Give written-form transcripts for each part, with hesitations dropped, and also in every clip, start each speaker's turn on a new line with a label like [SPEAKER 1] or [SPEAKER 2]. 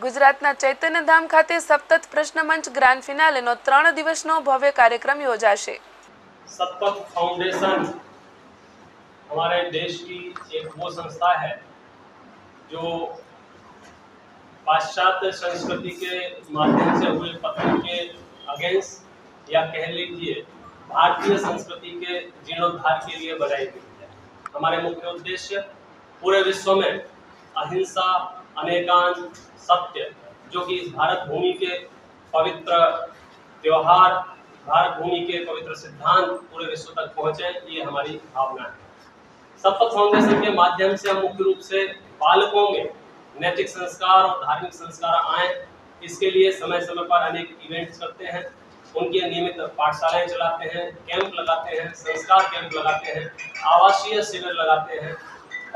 [SPEAKER 1] ગુજરાતના ચૈતન્યધામ ખાતે સપ્તત પ્રશ્ન મંચ ગ્રાન્ડ ફિનાલેનો 3 દિવસનો ભવ્ય કાર્યક્રમ યોજાશે।
[SPEAKER 2] सतपथ फाउंडेशन हमारे देश की एक वो संस्था है जो पाश्चात्य संस्कृति के माध्यम से हुए पतन के अगेंस्ट या कह लीजिए भारतीय संस्कृति के जीर्णोद्धार के लिए बनाई गई है। हमारे मुख्य उद्देश्य पूरे विश्व में अहिंसा, अनेकान, सत्य, जो कि इस भारत भूमि के पवित्र त्योहार, भारत भूमि के पवित्र सिद्धांत पूरे विश्व तक पहुंचे, ये हमारी भावना है। सतपथ फाउंडेशन के माध्यम से हम मुख्य रूप से बालकों में नैतिक संस्कार और धार्मिक संस्कार आए, इसके लिए समय समय पर अनेक इवेंट्स करते हैं, उनके नियमित पाठशालाएं चलाते हैं, कैंप लगाते हैं, संस्कार कैंप लगाते हैं, आवासीय शिविर लगाते हैं।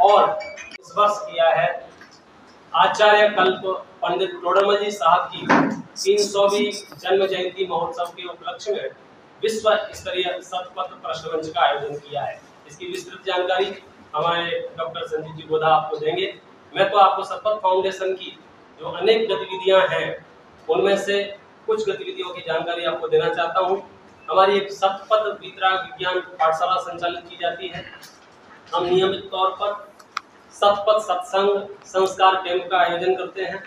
[SPEAKER 2] और इस वर्ष किया है आचार्य कल्प पंडित टोडरमल साहब की 300वीं जन्म जयंती महोत्सव के उपलक्ष्य में विश्व स्तरीय सतपथ प्रश्न मंच का आयोजन किया है। इसकी विस्तृत जानकारी हमारे डॉक्टर संजीव जी गोधा आपको देंगे। मैं तो आपको सतपथ फाउंडेशन की जो अनेक गतिविधियां हैं उनमें से कुछ गतिविधियों की जानकारी आपको देना चाहता हूं। हमारी एक सतपथ वितरण विज्ञान पाठशाला संचालित की जाती है। हम नियमित तौर पर सतपथ सत्संग संस्कार कैंप का आयोजन करते हैं।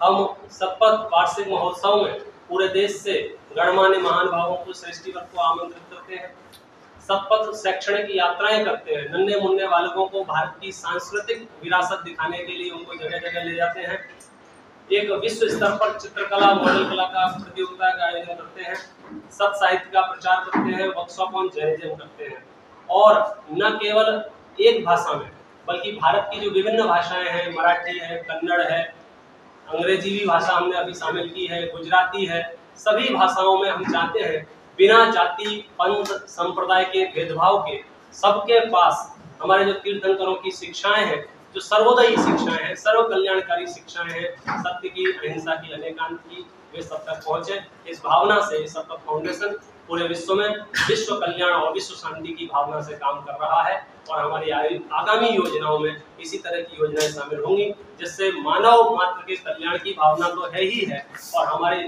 [SPEAKER 2] हम सतपथ वार्षिक महोत्सव में पूरे देश से गणमान्य महानुभावों को, श्रेष्ठी वर्ग को आमंत्रित करते हैं। सतपथ शैक्षणिक यात्राएं करते हैं। नन्हे मुन्ने बालकों को भारत की सांस्कृतिक विरासत दिखाने के लिए उनको जगह जगह ले जाते हैं। एक विश्व स्तर पर चित्रकला, मॉडल कला का प्रतियोगिता का आयोजन करते हैं। सत साहित्य का प्रचार करते हैं, वर्कशॉप ऑन जैनिज्म करते हैं। और न केवल एक भाषा में बल्कि भारत की जो विभिन्न भाषाएं हैं, मराठी है, कन्नड़ है, अंग्रेजी भी भाषा हमने अभी शामिल की है, गुजराती है, सभी भाषाओं में हम चाहते हैं बिना जाति, पंथ, संप्रदाय के भेदभाव के सबके पास हमारे जो तीर्थंकरों की शिक्षाएं हैं, जो सर्वोदयी शिक्षाएं हैं, सर्व कल्याणकारी शिक्षाएं हैं, सत्य की, अहिंसा की, अनेकांत की, वे सब तक पहुंचे। इस भावना से सतपथ फाउंडेशन पूरे विश्व में विश्व कल्याण और विश्व शांति की भावना से काम कर रहा है। और हमारी आगामी योजनाओं में इसी तरह की योजनाएं शामिल होंगी, जिससे मानव मात्र के कल्याण की भावना तो है ही है, और हमारी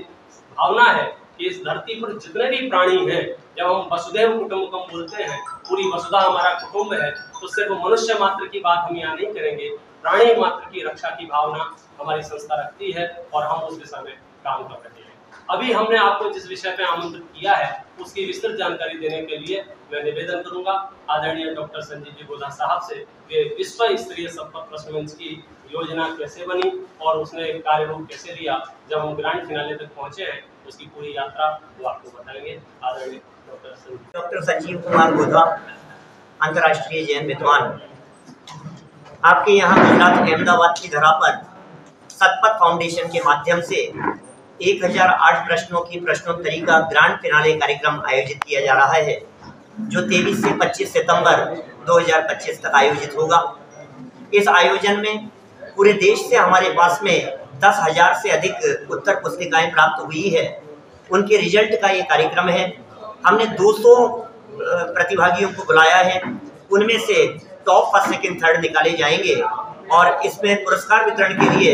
[SPEAKER 2] भावना है कि इस धरती पर जितने भी प्राणी हैं, जब हम वसुधैव कुटुंबकम बोलते हैं, पूरी वसुधा हमारा कुटुंब है, तो सिर्फ मनुष्य मात्र की बात हम यहाँ नहीं करेंगे, प्राणी मात्र की रक्षा की भावना हमारी संस्था रखती है और हम उस दिशा में काम कर रहे हैं। अभी हमने आपको जिस विषय पे आमंत्रित किया है उसकी विस्तृत जानकारी देने के लिए मैं निवेदन करूंगा आदरणीय डॉक्टर संजीव जी गोधा साहब से कि विश्व स्तरीय सतपथ प्रश्न मंच की योजना कैसे बनी और उसने कार्य रूप कैसे लिया। जब हम ग्रैंड फिनाले तक पहुंचे हैं उसकी पूरी यात्रा वो आपको बताएंगे। आदरणीय
[SPEAKER 3] डॉक्टर संजीव कुमार गोधा, अंतर्राष्ट्रीय जैन विद्वान, आपके यहाँ गुजरात अहमदाबाद की धरा पर सतपथ फाउंडेशन के माध्यम से 1008 प्रश्नों की प्रश्नोत्तरी का ग्रांड फिनाले कार्यक्रम आयोजित किया जा रहा है, जो 23 से 25 सितंबर 2025 तक आयोजित होगा। इस आयोजन में पूरे देश से हमारे पास में 10,000 से अधिक उत्तर पुस्तिकाएं प्राप्त हुई है। उनके रिजल्ट का ये कार्यक्रम है। हमने 200 प्रतिभागियों को बुलाया है, उनमें से टॉप फर्स्ट सेकंड थर्ड निकाले जाएंगे और इसमें पुरस्कार वितरण के लिए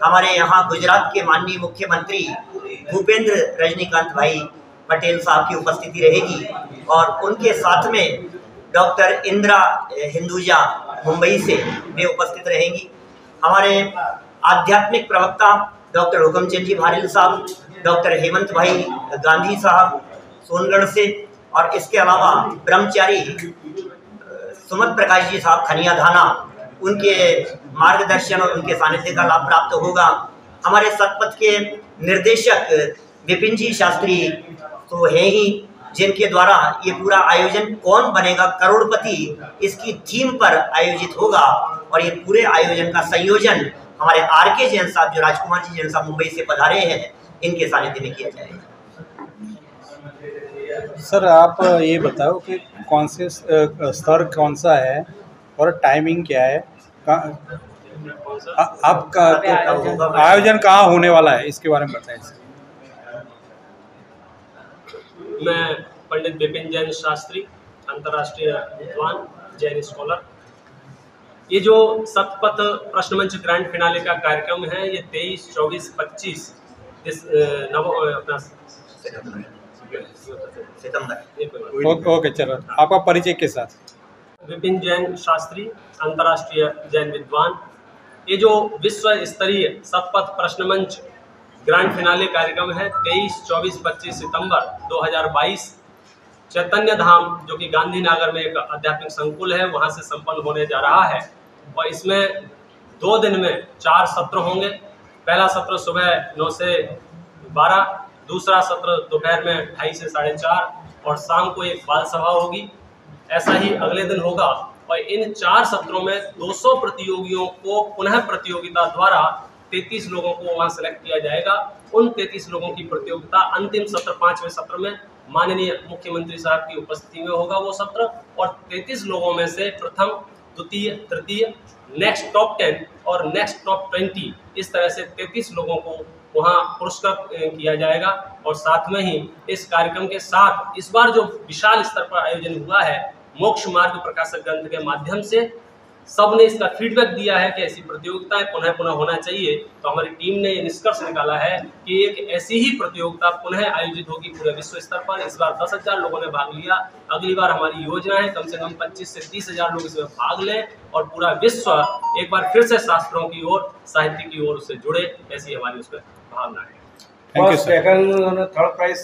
[SPEAKER 3] हमारे यहाँ गुजरात के माननीय मुख्यमंत्री भूपेंद्र रजनीकांत भाई पटेल साहब की उपस्थिति रहेगी और उनके साथ में डॉक्टर इंदिरा हिंदुजा मुंबई से वे उपस्थित रहेंगी। हमारे आध्यात्मिक प्रवक्ता डॉक्टर हुकमचंद जी भारिल साहब, डॉक्टर हेमंत भाई गांधी साहब सोनगढ़ से, और इसके अलावा ब्रह्मचारी सुमत प्रकाश जी साहब खनिया धाना, उनके मार्गदर्शन और उनके सानिध्य का लाभ प्राप्त होगा। हमारे सतपथ के निर्देशक विपिन जी शास्त्री तो है ही, जिनके द्वारा ये पूरा आयोजन कौन बनेगा करोड़पति इसकी थीम पर आयोजित होगा और ये पूरे आयोजन का संयोजन हमारे आर.के. जैन साहब, जो राजकुमार जी जैन साहब मुंबई से पधारे हैं, इनके सानिध्य में किया जाएगा।
[SPEAKER 4] सर, आप ये बताओ कि कौन से स्तर कौन सा है और टाइमिंग क्या है, आपका आयोजन कहाँ होने वाला है, इसके बारे में बताएं।
[SPEAKER 2] मैं पंडित विपिन जैन शास्त्री, अंतर्राष्ट्रीय विद्वान, जैन स्कॉलर। ये जो शतपथ प्रश्न मंच ग्रैंड फिनाले का कार्यक्रम है, ये 23, 24, 25 अपना
[SPEAKER 3] सितंबर।
[SPEAKER 4] ओके चलो, आपका परिचय के साथ।
[SPEAKER 2] विपिन जैन शास्त्री, अंतर्राष्ट्रीय जैन विद्वान। ये जो विश्व स्तरीय शतपथ प्रश्न मंच ग्रैंड फिनाले कार्यक्रम है 23, 24, 25 सितंबर 2022 चैतन्य धाम, जो कि गांधीनगर में एक आध्यात्मिक संकुल है, वहां से संपन्न होने जा रहा है। और इसमें 2 दिन में 4 सत्र होंगे। पहला सत्र सुबह 9 से 12, दूसरा सत्र दोपहर में 2:30 से 4:30 और शाम को एक बाल सभा होगी। ऐसा ही अगले दिन होगा। और इन 4 सत्रों में 200 प्रतियोगियों को पुनः प्रतियोगिता द्वारा 33 लोगों को वहां सेलेक्ट किया जाएगा। उन 33 लोगों की प्रतियोगिता अंतिम सत्र 5वें सत्र में माननीय मुख्यमंत्री साहब की उपस्थिति में होगा वो सत्र। और 33 लोगों में से प्रथम, द्वितीय, तृतीय, नेक्स्ट टॉप 10 और नेक्स्ट टॉप 20, इस तरह से 33 लोगों को वहाँ पुरस्कृत किया जाएगा। और साथ में ही इस कार्यक्रम के साथ इस बार जो विशाल स्तर पर आयोजन हुआ है, मोक्ष मार्ग प्रकाशक ग्रंथ के माध्यम से सबने इसका फीडबैक दिया है कि ऐसी प्रतियोगिताएं पुनः पुनः होना चाहिए। तो हमारी टीम ने ये निष्कर्ष निकाला है कि एक ऐसी ही प्रतियोगिता पुनः आयोजित होगी पूरे विश्व स्तर पर। इस बार 10,000 लोगों ने भाग लिया। अगली बार हमारी योजना है कम से कम 25 से 30,000 लोग इसमें भाग लें और पूरा विश्व एक बार फिर से शास्त्रों की ओर, साहित्य की ओर से जुड़े, ऐसी हमारी उसमें भावना है।
[SPEAKER 4] First
[SPEAKER 5] second third prize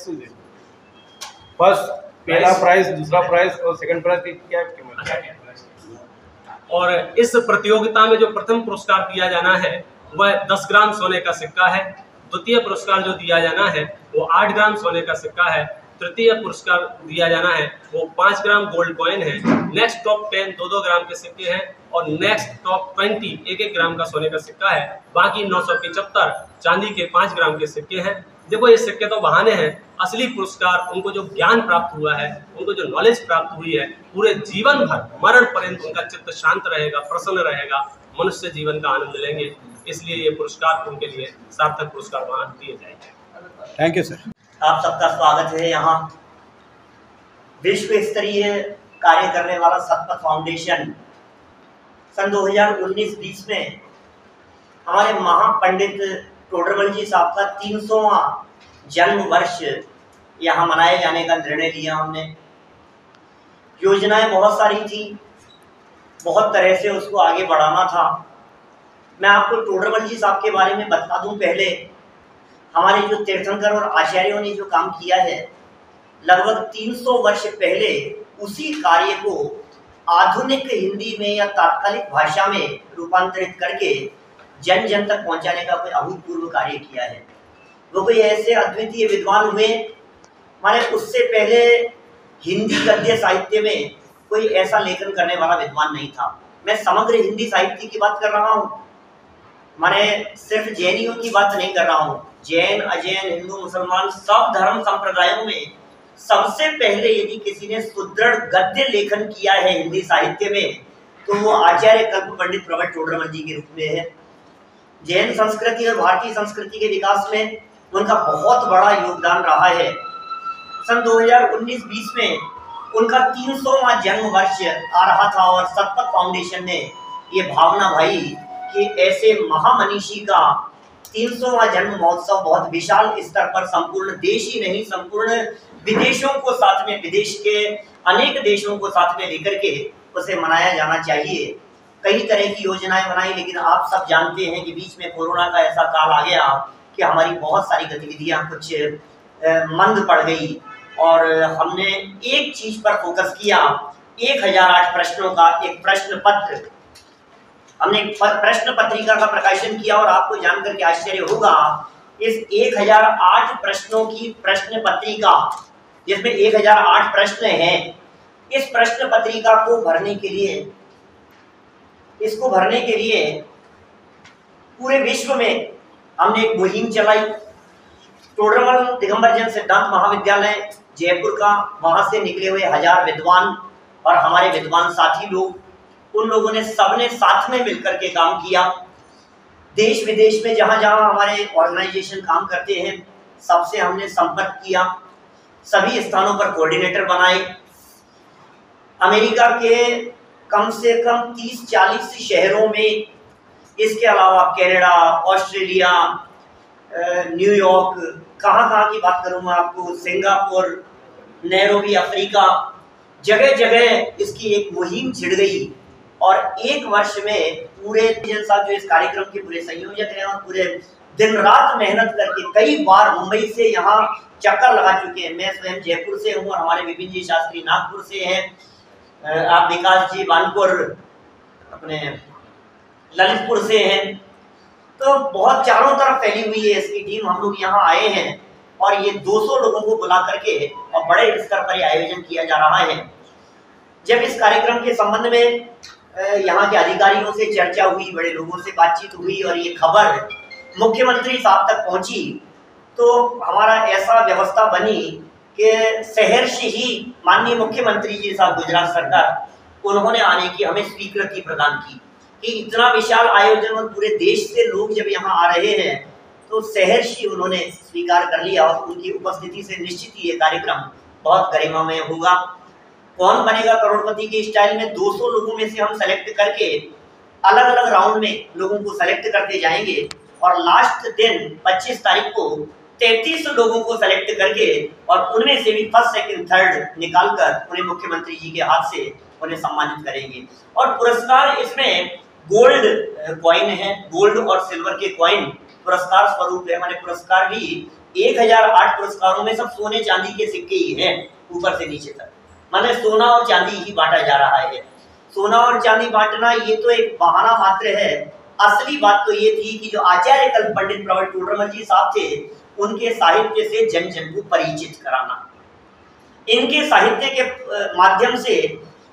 [SPEAKER 5] first पहला प्राइज, दूसरा प्राइज और सेकंड प्राइज क्या कीमत?
[SPEAKER 2] और इस प्रतियोगिता में जो प्रथम पुरस्कार दिया जाना है वह 10 ग्राम सोने का सिक्का है। द्वितीय पुरस्कार जो दिया जाना है वो 8 ग्राम सोने का सिक्का है। तृतीय पुरस्कार दिया जाना है वो 5 ग्राम गोल्ड कॉइन है। नेक्स्ट टॉप 10 2-2 ग्राम के सिक्के हैं और नेक्स्ट टॉप 20 1-1 ग्राम का सोने का सिक्का है। बाकी 975 चांदी के 5 ग्राम के सिक्के हैं। देखो, ये सिक्के तो बहाने हैं, असली पुरस्कार उनको जो ज्ञान प्राप्त हुआ है, उनको जो नॉलेज प्राप्त हुई है, पूरे जीवन भर मरण पर्यंत उनका चित्त शांत रहेगा, प्रसन्न रहेगा, मनुष्य जीवन का आनंद लेंगे। इसलिए ये पुरस्कार उनके लिए सार्थक पुरस्कार वहाँ दिए जाएंगे।
[SPEAKER 4] Thank you sir.
[SPEAKER 3] आप सबका स्वागत है। यहाँ विश्व स्तरीय कार्य करने वाला शतपथ फाउंडेशन सन 2019-20 में हमारे महापंडित टोडरमल जी साहब का 300वां जन्म वर्ष यहाँ मनाए जाने का निर्णय लिया हमने। योजनाएं बहुत सारी थी, बहुत तरह से उसको आगे बढ़ाना था। मैं आपको टोडरमल जी साहब के बारे में बता दूं पहले। हमारे जो तीर्थंकर और आचार्यों ने जो काम किया है, लगभग 300 वर्ष पहले उसी कार्य को आधुनिक हिंदी में या तात्कालिक भाषा में रूपांतरित करके जन जन तक पहुंचाने का कोई अभूतपूर्व कार्य किया है। वो कोई ऐसे अद्वितीय विद्वान हुए, माने उससे पहले हिंदी गद्य साहित्य में कोई ऐसा लेखन करने वाला विद्वान नहीं था। मैं समग्र हिंदी साहित्य की बात कर रहा हूँ, माने सिर्फ जैनियों की बात नहीं कर रहा हूँ। जैन, अजैन, हिंदू, मुसलमान सब धर्म संप्रदायों में सबसे पहले यदि किसी ने सुदृढ़ गद्य लेखन किया है हिंदी साहित्य में, तो वो आचार्य कल्प पंडित प्रवट टोडरमल जी के रूप में है। जैन संस्कृति और भारतीय संस्कृति के विकास में उनका बहुत बड़ा योगदान रहा है। सन 2019-20 में उनका 300वां जन्म वर्ष आ रहा था और शतपथ फाउंडेशन ने ये भावना भाई कि ऐसे महामनीषी का 300वां जन्म महोत्सव बहुत विशाल स्तर पर संपूर्ण देश ही नहीं, संपूर्ण विदेशों को साथ में, विदेश के अनेक देशों को साथ में लेकर के उसे मनाया जाना चाहिए। कई तरह की योजनाएं बनाई, लेकिन आप सब जानते हैं कि बीच में कोरोना का ऐसा काल आ गया कि हमारी बहुत सारी गतिविधियां कुछ मंद पड़ गई और हमने एक चीज पर फोकस किया। 1008 प्रश्नों का एक प्रश्न पत्र, हमने प्रश्न पत्रिका का प्रकाशन किया और आपको जानकर के आश्चर्य होगा, इस 1008 प्रश्नों की प्रश्न पत्रिका, जिसमें 1008 प्रश्न हैं, इस प्रश्न पत्रिका को भरने के लिए, इसको भरने के लिए पूरे विश्व में हमने एक मुहिम चलाई। टोडरमल दिगंबर जैन सिद्धांत महाविद्यालय जयपुर का, वहां से निकले हुए 1000 विद्वान और हमारे विद्वान साथी लोग, उन लोगों ने सबने साथ में मिलकर के काम किया। देश विदेश में जहां जहां हमारे ऑर्गेनाइजेशन काम करते हैं, सबसे हमने संपर्क किया, सभी स्थानों पर कोऑर्डिनेटर बनाए। अमेरिका के कम से कम 30-40 शहरों में, इसके अलावा कनाडा, ऑस्ट्रेलिया, न्यूयॉर्क, कहाँ की बात करूँ मैं आपको, सिंगापुर, नैरोबी अफ्रीका, जगह जगह इसकी एक मुहिम छिड़ गई। और एक वर्ष में पूरे साहब जो इस कार्यक्रम के पूरे संयोजक हैं और पूरे दिन रात मेहनत करके कई बार मुंबई से यहाँ चक्कर लगा चुके हैं। मैं स्वयं जयपुर से हूँ और हमारे विपिन जी शास्त्री नागपुर से हैं, आप विकास जी बानपुर अपने ललितपुर से हैं। तो बहुत चारों तरफ फैली हुई है इसकी टीम। हम लोग यहाँ आए हैं और ये 200 लोगों को बुला करके और बड़े स्तर पर आयोजन किया जा रहा है। जब इस कार्यक्रम के संबंध में यहाँ के अधिकारियों से चर्चा हुई, बड़े लोगों से बातचीत हुई और ये खबर मुख्यमंत्री साहब तक पहुंची, तो हमारा ऐसा व्यवस्था बनी कि शहर से ही माननीय मुख्यमंत्री जी साहब गुजरात सरकार, उन्होंने आने की हमें स्वीकृति प्रदान की कि इतना विशाल आयोजन और पूरे देश से लोग जब यहाँ आ रहे हैं तो शहर से उन्होंने स्वीकार कर लिया और उनकी उपस्थिति से निश्चित ही ये कार्यक्रम बहुत गरिमामय होगा। कौन बनेगा करोड़पति के स्टाइल में 200 लोगों में से हम सेलेक्ट करके अलग अलग राउंड में लोगों को सेलेक्ट करते जाएंगे और लास्ट दिन 25 तारीख को 33 लोगों को सेलेक्ट करके और उनमें से भी फर्स्ट सेकंड थर्ड निकालकर उन्हें मुख्यमंत्री जी के हाथ से उन्हें सम्मानित करेंगे। और पुरस्कार इसमें गोल्ड कॉइन है, गोल्ड और सिल्वर के कॉइन पुरस्कार स्वरूप है। हमारे पुरस्कार भी 1008 पुरस्कारों में सब सोने चांदी के सिक्के ही हैं ऊपर से नीचे तक, माने सोना और चांदी ही बांटा जा रहा है। सोना और चांदी बांटना ये तो एक बहाना मात्र है, असली बात तो ये थी कि जो आचार्य कल्प पंडित प्रॉफेसर टोडरमल जी साहब थे, उनके साहित्य से जन जन को परिचित कराना, इनके साहित्य के माध्यम से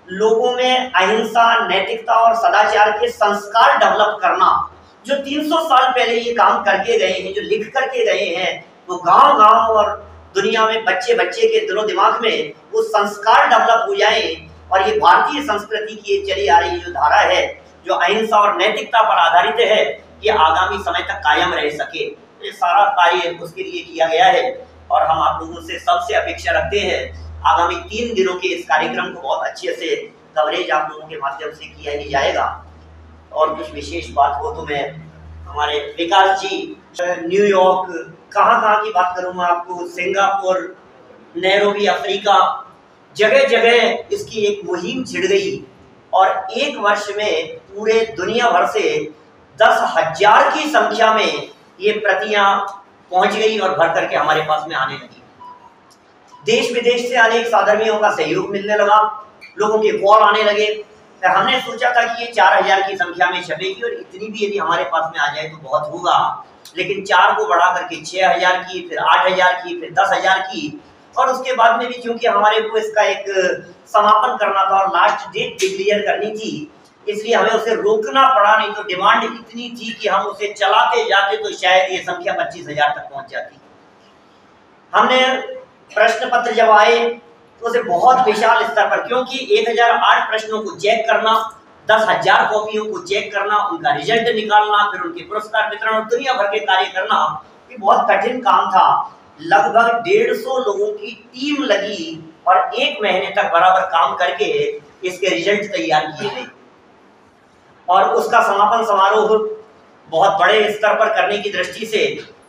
[SPEAKER 3] लोगों में अहिंसा, नैतिकता और सदाचार के संस्कार डेवलप करना। जो 300 साल पहले ये काम करके गए हैं, जो लिख करके गए हैं, वो गांव गांव और दुनिया में बच्चे बच्चे के दिलो दिमाग में वो संस्कार डेवलप हो जाए और ये भारतीय संस्कृति की चली आ रही जो धारा है, जो अहिंसा और नैतिकता पर आधारित है, ये आगामी समय तक कायम रह सके। ये सारा कार्य उसके लिए किया गया है और हम आप लोगों से सबसे अपेक्षा रखते हैं आगामी 3 दिनों के इस कार्यक्रम को बहुत अच्छे से कवरेज आप लोगों के माध्यम से किया ही जाएगा। और कुछ विशेष बात हो तो मैं हमारे विकास जी न्यूयॉर्क, कहाँ की बात करूँ मैं आपको, सिंगापुर, नैरोबी अफ्रीका, जगह जगह इसकी एक मुहिम छिड़ गई और एक वर्ष में पूरे दुनिया भर से 10,000 की संख्या में ये प्रतियां पहुंच गई और भर करके हमारे पास में आने लगी। देश विदेश से अनेक साधर्मियों का सहयोग मिलने लगा, लोगों के कॉल आने लगे। तो हमने सोचा था कि ये 4,000 की संख्या में छपेगी और इतनी भी यदि हमारे पास में आ जाए तो बहुत होगा, लेकिन 4 को बढ़ा करके 6,000 की, फिर 8,000 की, फिर 10,000 की और उसके बाद में भी क्योंकि हमारे को इसका एक समापन करना था और लास्ट डेट डिक्लेयर करनी थी, इसलिए हमें उसे रोकना पड़ा, नहीं तो डिमांड इतनी थी कि हम उसे चलाते जाते तो शायद ये संख्या 25,000 तक पहुंच जाती। हमने प्रश्न पत्र जब आए तो उसे बहुत विशाल स्तर पर, क्योंकि 1008 प्रश्नों को चेक करना, 10,000 कॉपियों को चेक करना, उनका रिजल्ट निकालना, फिर उनके पुरस्कार वितरण और दुनिया भर के कार्य करना, ये बहुत कठिन काम था। लगभग 150 लोगों की टीम लगी और 1 महीने तक बराबर काम करके इसके रिजल्ट तैयार किए गए और उसका समापन समारोह बहुत बड़े स्तर पर करने की दृष्टि से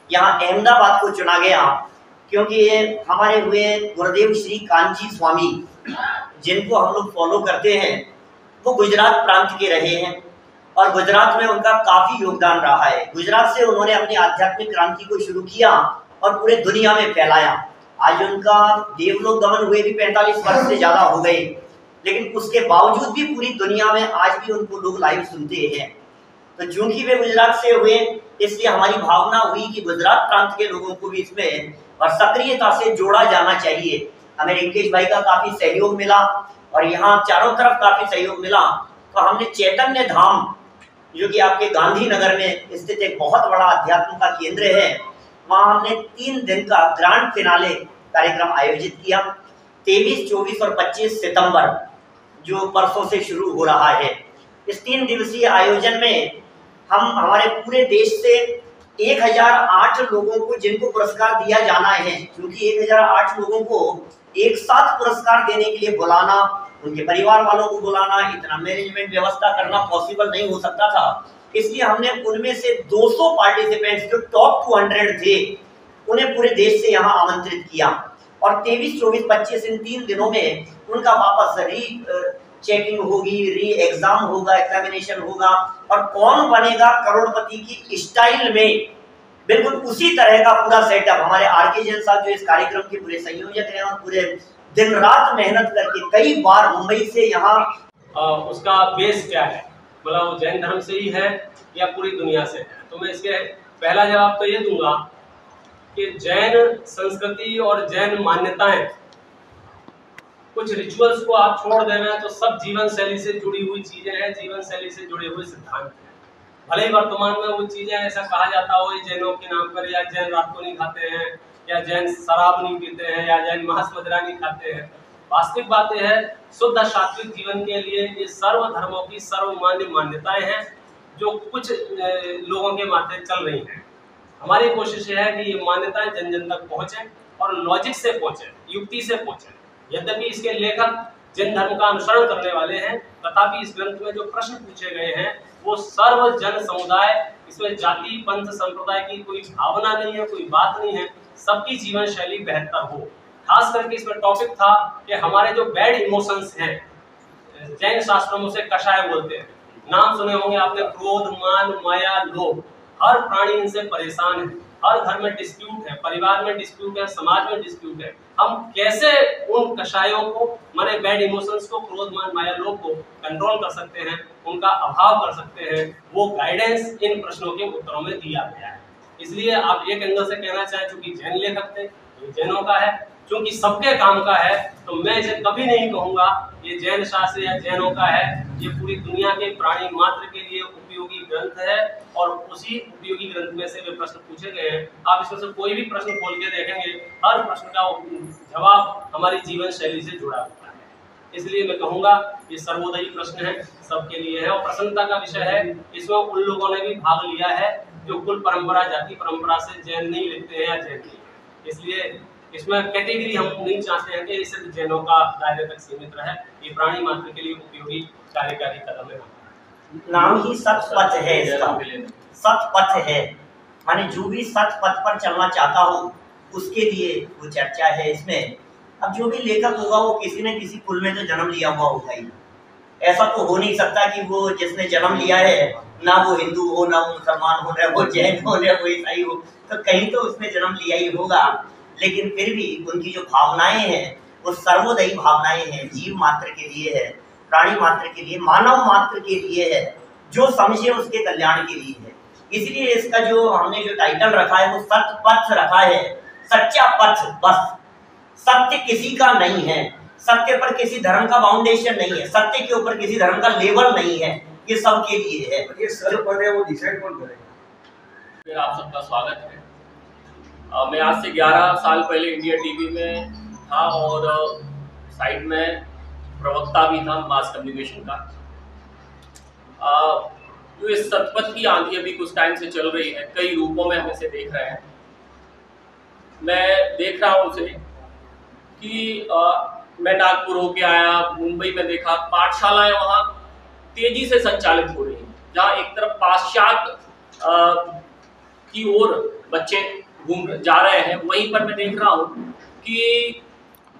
[SPEAKER 3] यहाँ अहमदाबाद को चुना गया, क्योंकि ये हमारे हुए गुरुदेव श्री कांची स्वामी, जिनको हम लोग फॉलो करते हैं, वो गुजरात प्रांत के रहे हैं और गुजरात में उनका काफी योगदान रहा है। गुजरात से उन्होंने अपनी आध्यात्मिक क्रांति को शुरू किया और पूरे दुनिया में फैलाया। आज उनका देवलोक गमन हुए भी 45 वर्ष से ज्यादा हो गए, लेकिन उसके बावजूद भी पूरी दुनिया में आज भी उनको लोग लाइव सुनते हैं। तो चूंकि वे गुजरात से हुए, इसलिए हमारी भावना हुई कि गुजरात प्रांत के लोगों को भी इसमें और सक्रियता से जोड़ा जाना चाहिए। हमें रिंकेश भाई का काफी सहयोग मिला और यहाँ चारों तरफ काफी सहयोग मिला, तो हमने चैतन्य धाम, जो कि आपके गांधीनगर में स्थित एक बहुत बड़ा अध्यात्म का केंद्र है, वहाँ हमने 3 दिन का ग्रैंड फिनाले कार्यक्रम आयोजित किया। 23, 24 और 25 सितंबर, जो परसों से शुरू हो रहा है। इस 3 दिवसीय आयोजन में हम हमारे पूरे देश से 1008 लोगों को, जिनको पुरस्कार दिया जाना है, क्योंकि 1008 लोगों को एक साथ पुरस्कार देने के लिए बुलाना, उनके परिवार वालों को बुलाना, इतना मैनेजमेंट व्यवस्था करना पॉसिबल नहीं हो सकता था। इसलिए हमने उनमें से 200 पार्टिसिपेंट्स जो टॉप 200 थे उन्हें पूरे देश से यहाँ आमंत्रित किया और 23, 24, 25 इन 3 दिनों में उनका वापस चेकिंग होगी, री एग्जाम होगा, एग्जामिनेशन होगा और कौन बनेगा करोड़पति की स्टाइल में बिल्कुल उसी तरह का पूरा सेटअप। हमारे आर.के. जैन साहब जो इस कार्यक्रम के पूरे संयोजक हैं और पूरे दिन रात मेहनत करके कई बार मुंबई से यहाँ
[SPEAKER 2] उसका बेस क्या है, बोला वो जैन धर्म से ही है या पूरी दुनिया से है। तो मैं इसके पहला जवाब तो ये दूंगा कि जैन संस्कृति और जैन मान्यताएं, कुछ रिचुअल्स को आप छोड़ देना तो सब जीवन शैली से जुड़ी हुई चीजें हैं, जीवन शैली से जुड़े हुए सिद्धांत हैं। भले ही वर्तमान में वो चीजें ऐसा कहा जाता हो जैनों के नाम पर, या जैन रात को नहीं खाते हैं, या जैन शराब नहीं पीते हैं, या जैन मांस मदिरा नहीं खाते हैं। वास्तविक बात यह है, शुद्ध सात्विक जीवन के लिए ये सर्व धर्मों की सर्वमान्य मान्यताएं हैं जो कुछ लोगों के माथे चल रही हैं। हमारी कोशिश है कि ये मान्यताएं जन जन तक पहुंचे और लॉजिक से पहुंचे, युक्ति से पहुंचे। यद्यपि इसके लेखक जैन धर्म का अनुसरण करने वाले हैं, तथापि इस ग्रंथ में जो प्रश्न पूछे गए हैं वो सर्व जन समुदाय, इसमें जाति पंथ संप्रदाय की कोई भावना नहीं है, कोई बात नहीं है, सबकी जीवन शैली बेहतर हो। खास करके इसमें टॉपिक था कि हमारे जो बैड इमोशंस हैं, जैन शास्त्रों में उसे कषाय बोलते हैं, नाम सुने होंगे आपने, क्रोध, मान, माया, लोभ। हर प्राणी इनसे परेशान है, हर घर में डिस्प्यूट है, परिवार में डिस्प्यूट है, समाज में डिस्प्यूट है। हम कैसे उन कषायों को, हमारे बैड इमोशंस को, क्रोध, मान, माया, लोभ को कंट्रोल कर सकते हैं, उनका अभाव कर सकते हैं, वो गाइडेंस इन प्रश्नों के उत्तरों में दिया गया है। इसलिए आप एक एंगल से कहना चाहें चूंकि जैन लेखक थे, ये जैनों का है, क्योंकि सबके काम का है, तो मैं इसे कभी नहीं कहूंगा ये जैन शास्त्र या जैनों का है। ये पूरी दुनिया के प्राणी मात्र के लिए उपयोगी ग्रंथ है और उसी उपयोगी ग्रंथ में से वे प्रश्न पूछे गए हैं। आप इसमें से कोई भी प्रश्न खोल के देखेंगे, हर प्रश्न का जवाब हमारी जीवन शैली से जुड़ा हुआ है। इसलिए मैं कहूंगा ये सर्वोदयी प्रश्न है, सबके लिए है और प्रसन्नता का विषय है। इसमें उन लोगों ने भी भाग लिया है जो कुल परंपरा, जाति परंपरा से जैन नहीं लिखते हैं या जैन नहीं। इसलिए इसमें कैटेगरी हम नहीं चाहते हैं कि ये सिर्फ जैनों का दायरे तक सीमित रहे। ये प्राणी मात्र के लिए उपयोगी कार्यकारी कदम है।
[SPEAKER 3] नाम ही सतपथ है, इसका सतपथ है, माने जो भी सतपथ पर चलना चाहता हो उसके लिए वो चर्चा है इसमें। अब जो भी लेखक होगा वो किसी न किसी कुल में तो जन्म लिया हुआ होगा ही। ऐसा तो हो नहीं सकता कि वो जिसने जन्म लिया है ना वो हिंदू हो, ना वो मुसलमान हो, ना वो जैन हो, ना वो ईसाई हो, तो कहीं तो उसने जन्म लिया ही होगा। लेकिन फिर भी उनकी जो भावनाएं हैं वो सर्वोदयी भावनाएं हैं, जीव मात्र के लिए है, प्राणी मात्र के लिए, मानव मात्र के लिए है, जो समझे उसके कल्याण के लिए है। इसलिए इसका जो हमने जो टाइटल रखा है वो सतपथ रखा है, सच्चा पथ। बस सत्य किसी का नहीं है, सत्य पर किसी धर्म का फाउंडेशन नहीं है, सत्य के ऊपर किसी धर्म का लेबल नहीं है, ये सबके लिए है।
[SPEAKER 5] ये सतपथ है, वो डिसाइड कौन करेगा?
[SPEAKER 6] फिर आप सबका स्वागत है। मैं आज से 11 साल पहले इंडिया टीवी में था और साइड में प्रवक्ता भी था मास कम्युनिकेशन का। जो इस सतपथ की आंधी अभी कुछ टाइम से चल रही है, कई रूपों में हम इसे देख रहे हैं। मैं देख रहा हूँ उसे कि मैं नागपुर होके आया, मुंबई में देखा पाठशालाएं वहाँ तेजी से संचालित हो रही हैं, जहाँ एक तरफ पाश्चात्य की ओर बच्चे घूम जा रहे हैं, वहीं पर मैं देख रहा हूँ कि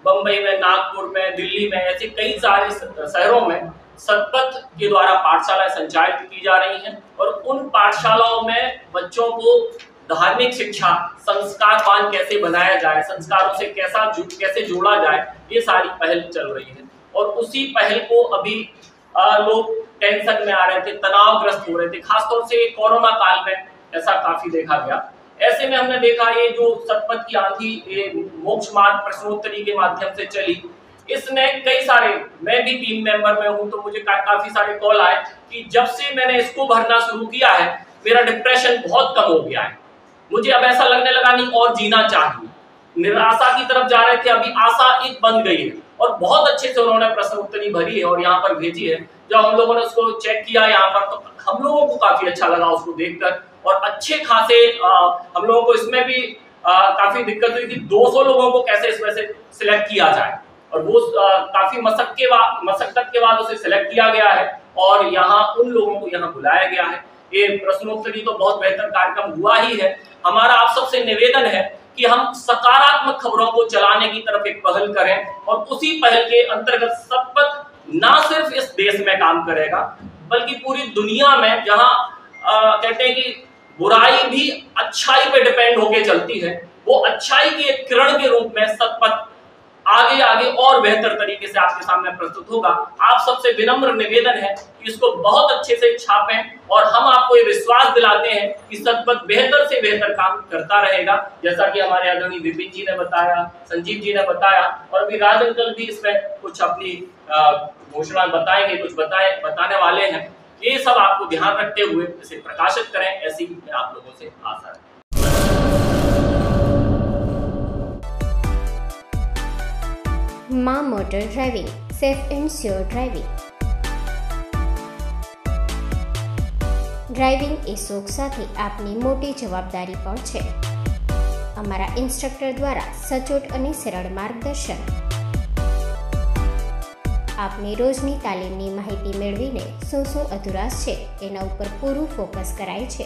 [SPEAKER 6] बम्बई में, नागपुर में, दिल्ली में, ऐसे कई सारे शहरों में सतपथ के द्वारा पाठशालाएं संचालित की जा रही हैं और उन पाठशालाओं में बच्चों को धार्मिक शिक्षा, संस्कारवान कैसे बनाया जाए, संस्कारों से कैसे जोड़ा जाए, ये सारी पहल चल रही है। और उसी पहल को अभी लोग टेंशन में आ रहे थे, तनावग्रस्त हो रहे थे, खासतौर से कोरोना काल में ऐसा काफी देखा गया। ऐसे में हमने देखा ये जो सतपथ की आंधी, ये मोक्ष मार्ग प्रश्नोत्तरी के माध्यम से चली, इसमें कई सारे, मैं भी टीम मेंबर में हूं तो मुझे काफी सारे कॉल आए कि जब से मैंने इसको भरना शुरू किया है मेरा डिप्रेशन बहुत कम हो गया है, मुझे अब ऐसा लगने लगा नहीं और जीना चाहिए। निराशा की तरफ जा रहे थे, अभी आशा एक बन गई है और बहुत अच्छे से उन्होंने प्रश्नोत्तरी भरी है और यहाँ पर भेजी है। जब हम लोगों ने उसको चेक किया यहाँ पर तो हम लोगों को काफी अच्छा लगा उसको देखकर और अच्छे खासे हम लोगों को इसमें भी काफी दिक्कत हुई थी 200 लोगों को कैसे इसमें से सिलेक्ट किया जाए। और वो काफी मशक्कत के बाद उसे सिलेक्ट किया गया है और यहाँ उन लोगों को यहाँ बुलाया गया है। ये प्रश्नोत्तरी तो बहुत बेहतर कार्यक्रम हुआ ही है। हमारा आप सबसे निवेदन है कि हम सकारात्मक खबरों को चलाने की तरफ एक पहल करें और उसी पहल के अंतर्गत सतपथ ना सिर्फ इस देश में काम करेगा बल्कि पूरी दुनिया में, जहां कहते हैं कि बुराई भी अच्छाई पे डिपेंड होके चलती है, वो अच्छाई की एक किरण के रूप में सतपथ आगे आगे और बेहतर तरीके से आपके सामने प्रस्तुत होगा। आप सबसे विनम्र निवेदन है कि इसको बहुत अच्छे से छापें और हम आपको ये विश्वास दिलाते हैं कि सतपथ बेहतर से बेहतर काम करता रहेगा, जैसा कि हमारे आदरणीय विपिन जी ने बताया, संजीव जी ने बताया और अभी राज अंकल भी इसमें कुछ अपनी घोषणा बताएंगे, कुछ बताने वाले हैं। ये सब आपको ध्यान रखते हुए इसे प्रकाशित करें, ऐसी आप लोगों से आशा है।
[SPEAKER 7] मां motor driving, safe and sure driving. Driving એ શોખ સાથે આપની મોટી જવાબદારી પણ છે। અમારા ઇન્સ્ટ્રક્ટર દ્વારા સચોટ અને સરળ માર્ગદર્શન, આપની રોજની તાલીમની માહિતી મેળવીને શું અધુરાશ છે એના ઉપર પૂરું ફોકસ કરાય છે।